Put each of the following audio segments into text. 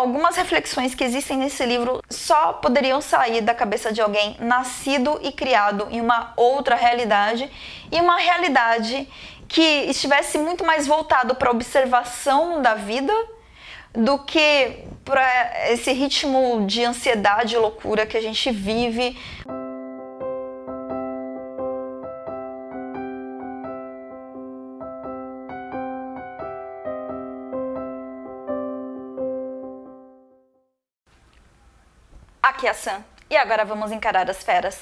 algumas reflexões que existem nesse livro só poderiam sair da cabeça de alguém nascido e criado em uma outra realidade, e uma realidade que estivesse muito mais voltado para a observação da vida do que para esse ritmo de ansiedade e loucura que a gente vive. Aqui é a Sam, e agora vamos encarar as feras.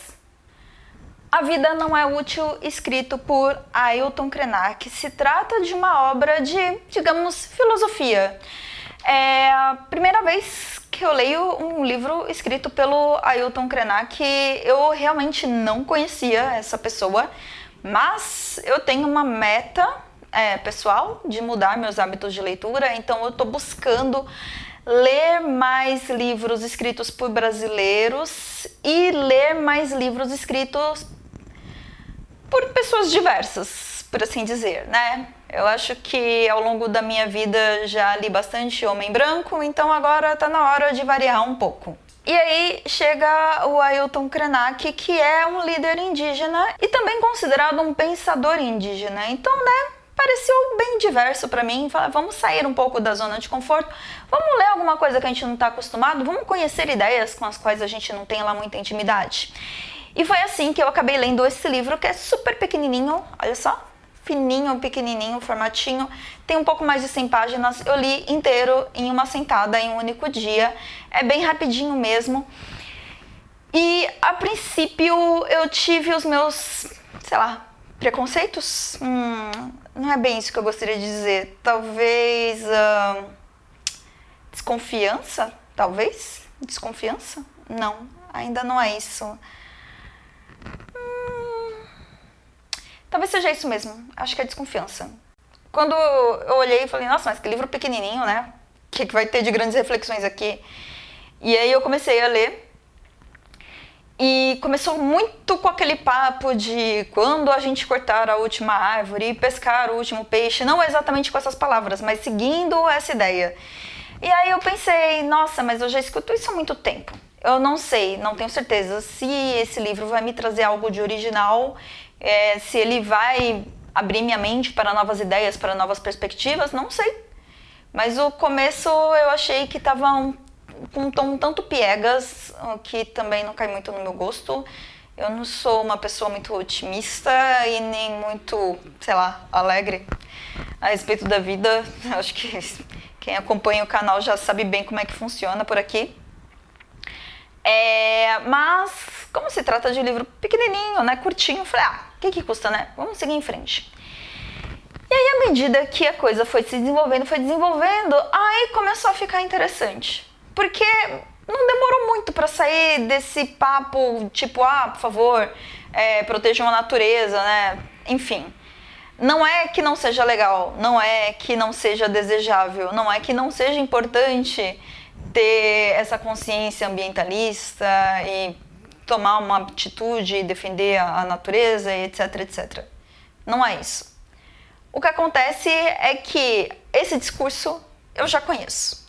A Vida Não É Útil, escrito por Ailton Krenak. Se trata de uma obra de, digamos, filosofia. É a primeira vez que eu leio um livro escrito pelo Ailton Krenak. Eu realmente não conhecia essa pessoa, mas eu tenho uma meta pessoal de mudar meus hábitos de leitura, então eu estou buscando ler mais livros escritos por brasileiros e ler mais livros escritos por pessoas diversas, por assim dizer, né? Eu acho que ao longo da minha vida já li bastante homem branco, então agora tá na hora de variar um pouco. E aí chega o Ailton Krenak, que é um líder indígena e também considerado um pensador indígena. Então, né, pareceu bem diverso para mim. Vamos sair um pouco da zona de conforto, vamos ler alguma coisa que a gente não está acostumado, vamos conhecer ideias com as quais a gente não tem lá muita intimidade. E foi assim que eu acabei lendo esse livro, que é super pequenininho, olha só, fininho, pequenininho, formatinho, tem um pouco mais de 100 páginas, eu li inteiro em uma sentada, em um único dia, é bem rapidinho mesmo. E a princípio eu tive os meus, sei lá, preconceitos? Não é bem isso que eu gostaria de dizer. Talvez desconfiança? Talvez? Desconfiança? Não, ainda não é isso. Talvez seja isso mesmo. Acho que é desconfiança. Quando eu olhei e falei, nossa, mas que livro pequenininho, né? O que vai ter de grandes reflexões aqui? E aí eu comecei a ler. E começou muito com aquele papo de quando a gente cortar a última árvore e pescar o último peixe, não exatamente com essas palavras, mas seguindo essa ideia. E aí eu pensei, nossa, mas eu já escuto isso há muito tempo. Eu não sei, não tenho certeza se esse livro vai me trazer algo de original, se ele vai abrir minha mente para novas ideias, para novas perspectivas, não sei. Mas o começo eu achei que estava com um tom tanto piegas, que também não cai muito no meu gosto. Eu não sou uma pessoa muito otimista e nem muito, sei lá, alegre a respeito da vida. Acho que quem acompanha o canal já sabe bem como é que funciona por aqui. Mas, como se trata de um livro pequenininho, né, curtinho, eu falei, o que custa, né? Vamos seguir em frente. E aí, à medida que a coisa foi se desenvolvendo, aí começou a ficar interessante. Porque não demorou muito para sair desse papo, tipo, por favor, protejam a natureza, né? Enfim, não é que não seja legal, não é que não seja desejável, não é que não seja importante ter essa consciência ambientalista e tomar uma atitude e defender a natureza, etc, etc. Não é isso. O que acontece é que esse discurso eu já conheço.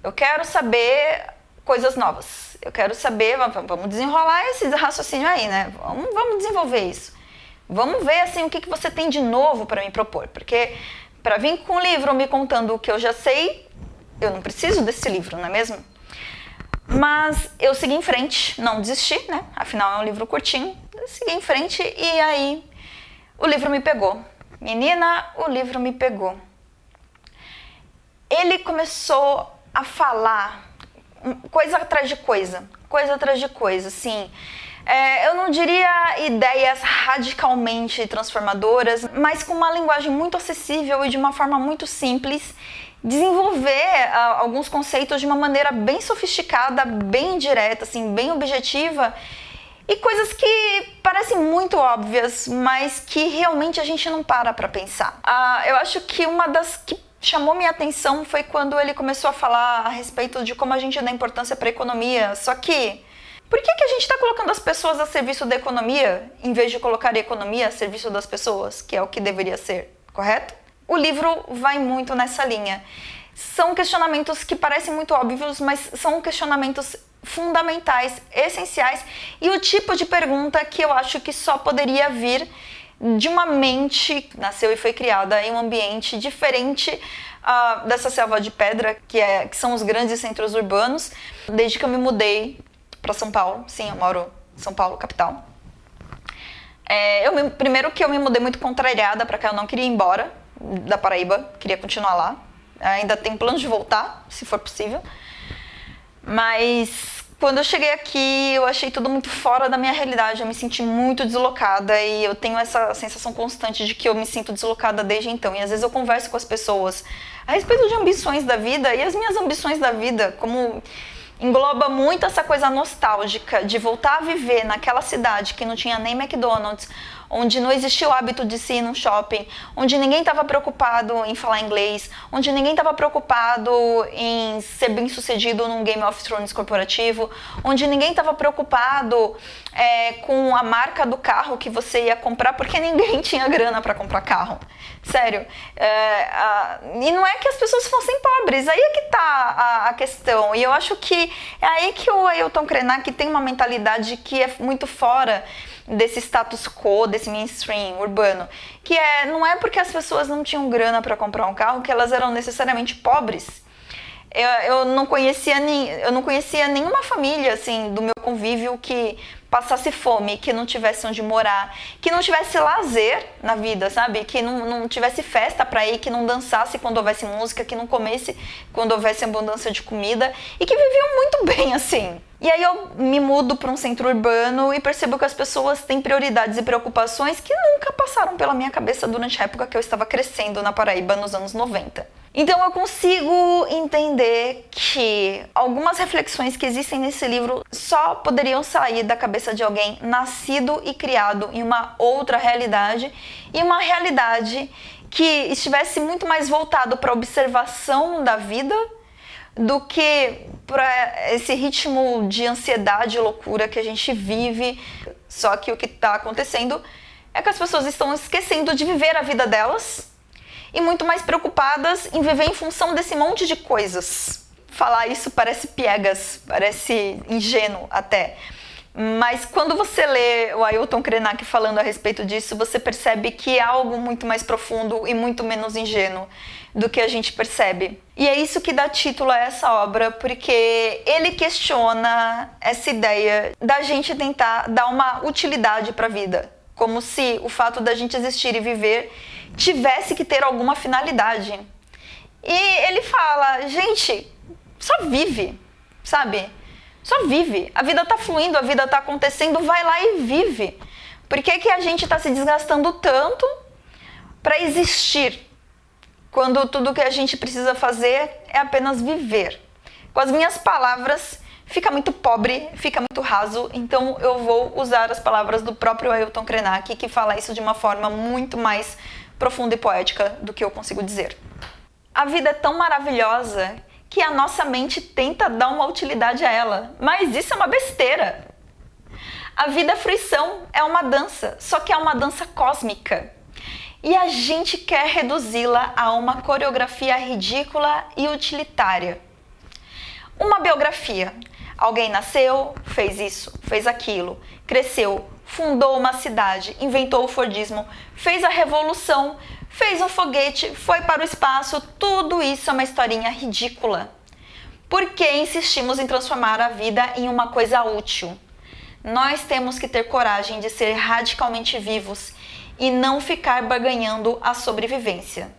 Eu quero saber coisas novas. Eu quero saber, vamos desenrolar esse raciocínio aí, né? Vamos desenvolver isso. Vamos ver assim, o que você tem de novo para me propor. Porque para vir com um livro me contando o que eu já sei, eu não preciso desse livro, não é mesmo? Mas eu segui em frente, não desisti, né? Afinal é um livro curtinho. Eu segui em frente e aí o livro me pegou. Menina, o livro me pegou. Ele começou a falar coisa atrás de coisa, assim. Eu não diria ideias radicalmente transformadoras, mas com uma linguagem muito acessível e de uma forma muito simples, desenvolver alguns conceitos de uma maneira bem sofisticada, bem direta, assim, bem objetiva, e coisas que parecem muito óbvias, mas que realmente a gente não para pensar. Eu acho que uma das que chamou minha atenção foi quando ele começou a falar a respeito de como a gente dá importância para a economia. Só que, por que a gente está colocando as pessoas a serviço da economia, em vez de colocar a economia a serviço das pessoas, que é o que deveria ser, correto? O livro vai muito nessa linha. São questionamentos que parecem muito óbvios, mas são questionamentos fundamentais, essenciais, e o tipo de pergunta que eu acho que só poderia vir de uma mente que nasceu e foi criada em um ambiente diferente dessa selva de pedra, que são os grandes centros urbanos, desde que eu me mudei para São Paulo. Sim, eu moro em São Paulo, capital. Primeiro que eu me mudei muito contrariada para cá, eu não queria ir embora da Paraíba, queria continuar lá. Ainda tenho planos de voltar, se for possível. Mas quando eu cheguei aqui, eu achei tudo muito fora da minha realidade. Eu me senti muito deslocada e eu tenho essa sensação constante de que eu me sinto deslocada desde então. E às vezes eu converso com as pessoas a respeito de ambições da vida, e as minhas ambições da vida, como engloba muito essa coisa nostálgica de voltar a viver naquela cidade que não tinha nem McDonald's, onde não existia o hábito de se ir num shopping, onde ninguém estava preocupado em falar inglês, onde ninguém estava preocupado em ser bem sucedido num Game of Thrones corporativo, onde ninguém estava preocupado com a marca do carro que você ia comprar, porque ninguém tinha grana para comprar carro. Sério. E não é que as pessoas fossem pobres, aí é que tá a questão. E eu acho que é aí que o Ailton Krenak tem uma mentalidade que é muito fora desse status quo, desse mainstream urbano, que não é porque as pessoas não tinham grana para comprar um carro que elas eram necessariamente pobres. Eu não conhecia nenhuma família assim do meu convívio que passasse fome, que não tivesse onde morar, que não tivesse lazer na vida, sabe? Que não tivesse festa pra ir, que não dançasse quando houvesse música, que não comesse quando houvesse abundância de comida, e que viviam muito bem assim. E aí eu me mudo para um centro urbano e percebo que as pessoas têm prioridades e preocupações que nunca passaram pela minha cabeça durante a época que eu estava crescendo na Paraíba, nos anos 90. Então eu consigo entender que algumas reflexões que existem nesse livro só poderiam sair da cabeça de alguém nascido e criado em uma outra realidade, e uma realidade que estivesse muito mais voltado para a observação da vida do que para esse ritmo de ansiedade e loucura que a gente vive. Só que o que está acontecendo é que as pessoas estão esquecendo de viver a vida delas e muito mais preocupadas em viver em função desse monte de coisas. Falar isso parece piegas, parece ingênuo até. Mas quando você lê o Ailton Krenak falando a respeito disso, você percebe que é algo muito mais profundo e muito menos ingênuo do que a gente percebe. E é isso que dá título a essa obra, porque ele questiona essa ideia da gente tentar dar uma utilidade para a vida, como se o fato da gente existir e viver tivesse que ter alguma finalidade. E ele fala, gente, só vive, sabe? Só vive. A vida tá fluindo, a vida tá acontecendo, vai lá e vive. Por que a gente tá se desgastando tanto para existir, quando tudo que a gente precisa fazer é apenas viver? Com as minhas palavras, fica muito pobre, fica muito raso, então eu vou usar as palavras do próprio Ailton Krenak, que fala isso de uma forma muito mais profunda e poética do que eu consigo dizer. A vida é tão maravilhosa que a nossa mente tenta dar uma utilidade a ela, mas isso é uma besteira. A vida é fruição, é uma dança, só que é uma dança cósmica. E a gente quer reduzi-la a uma coreografia ridícula e utilitária. Uma biografia. Alguém nasceu, fez isso, fez aquilo, cresceu, fundou uma cidade, inventou o Fordismo, fez a revolução, fez um foguete, foi para o espaço. Tudo isso é uma historinha ridícula. Por que insistimos em transformar a vida em uma coisa útil? Nós temos que ter coragem de ser radicalmente vivos e não ficar barganhando a sobrevivência.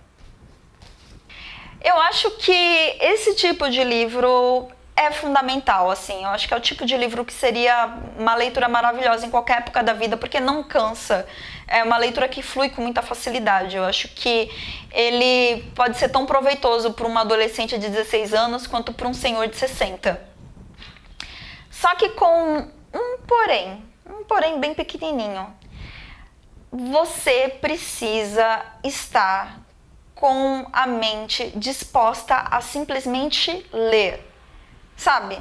Eu acho que esse tipo de livro é fundamental, assim. Eu acho que é o tipo de livro que seria uma leitura maravilhosa em qualquer época da vida, porque não cansa. É uma leitura que flui com muita facilidade. Eu acho que ele pode ser tão proveitoso para uma adolescente de 16 anos quanto para um senhor de 60. Só que com um porém bem pequenininho. Você precisa estar com a mente disposta a simplesmente ler. Sabe?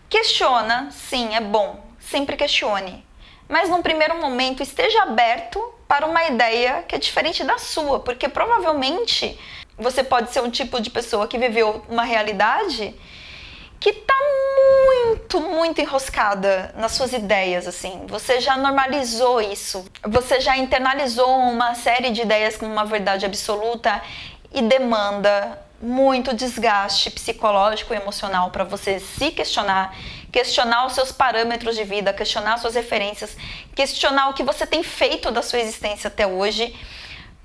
Questiona, sim, é bom, sempre questione. Mas num primeiro momento esteja aberto para uma ideia que é diferente da sua, porque provavelmente você pode ser um tipo de pessoa que viveu uma realidade que tá muito enroscada nas suas ideias, assim. Você já normalizou isso. Você já internalizou uma série de ideias como uma verdade absoluta e demanda muito desgaste psicológico e emocional para você se questionar, questionar os seus parâmetros de vida, questionar suas referências, questionar o que você tem feito da sua existência até hoje,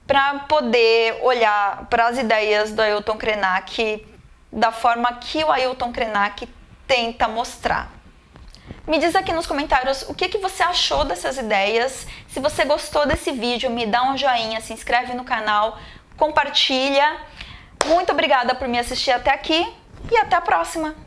para poder olhar para as ideias do Ailton Krenak da forma que o Ailton Krenak tenta mostrar. Me diz aqui nos comentários o que você achou dessas ideias. Se você gostou desse vídeo, me dá um joinha, se inscreve no canal, compartilha. Muito obrigada por me assistir até aqui e até a próxima!